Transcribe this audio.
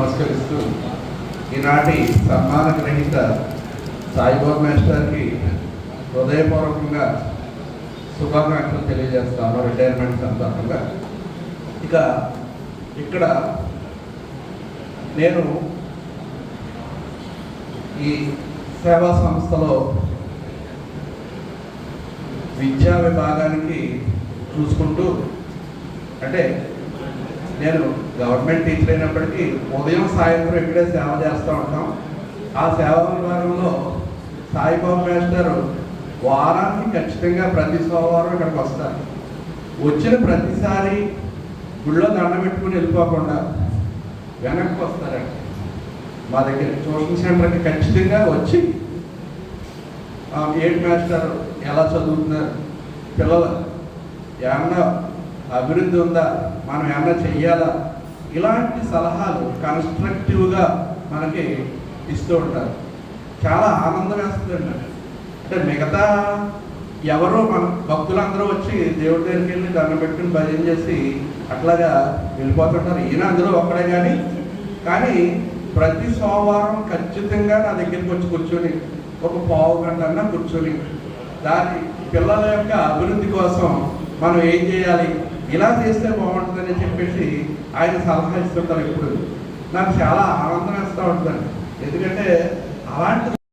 నమస్కరిస్తూ ఈనాటి సన్మాన గ్రహీత సాయిబాబా మాస్టర్కి హృదయపూర్వకంగా శుభాకాంక్షలు తెలియజేస్తాను రిటైర్మెంట్ సందర్భంగా. ఇక ఇక్కడ నేను ఈ సేవా సంస్థలో విద్యా విభాగానికి చూసుకుంటూ, అంటే నేను గవర్నమెంట్ టీచర్ అయినప్పటికీ ఉదయం సాయంత్రం ఇక్కడే సేవ చేస్తూ ఉంటాం. ఆ సేవా విభాగంలో సాయిబాబా మాస్టర్ వారానికి ఖచ్చితంగా ప్రతి సోమవారం ఇక్కడికి వస్తారు. వచ్చిన ప్రతిసారి గుళ్ళో దండం పెట్టుకుని వెళ్ళిపోకుండా వెనక్కి వస్తారండి. మా దగ్గర ట్యూషన్ సెంటర్కి ఖచ్చితంగా వచ్చి ఏంటి మాస్టర్ ఎలా చదువుతున్నారు, పిల్లలు ఏమన్నా అభివృద్ధి ఉందా, మనం ఏమన్నా చెయ్యాలా, ఇలాంటి సలహాలు కన్స్ట్రక్టివ్గా మనకి ఇస్తూ ఉంటారు. చాలా ఆనందం వేస్తుందండి. అంటే మిగతా ఎవరో మన భక్తులందరూ వచ్చి దేవుడి దగ్గరికి వెళ్ళి దండం పెట్టుకుని భజన చేసి అట్లాగా వెళ్ళిపోతుంటారు. ఈయన అందులో ఒక్కడే కానీ ప్రతి సోమవారం ఖచ్చితంగా నా దగ్గరికి వచ్చి కూర్చొని ఒక పావు గంట అన్నా కూర్చొని దాని పిల్లల యొక్క అభివృద్ధి కోసం మనం ఏం చేయాలి, ఇలా చేస్తే బాగుంటుందని చెప్పేసి ఆయన సలహా ఇస్తుంటారు. ఇప్పుడు నాకు చాలా ఆనందం వేస్తూ ఉంటుందండి. ఎందుకంటే అలాంటి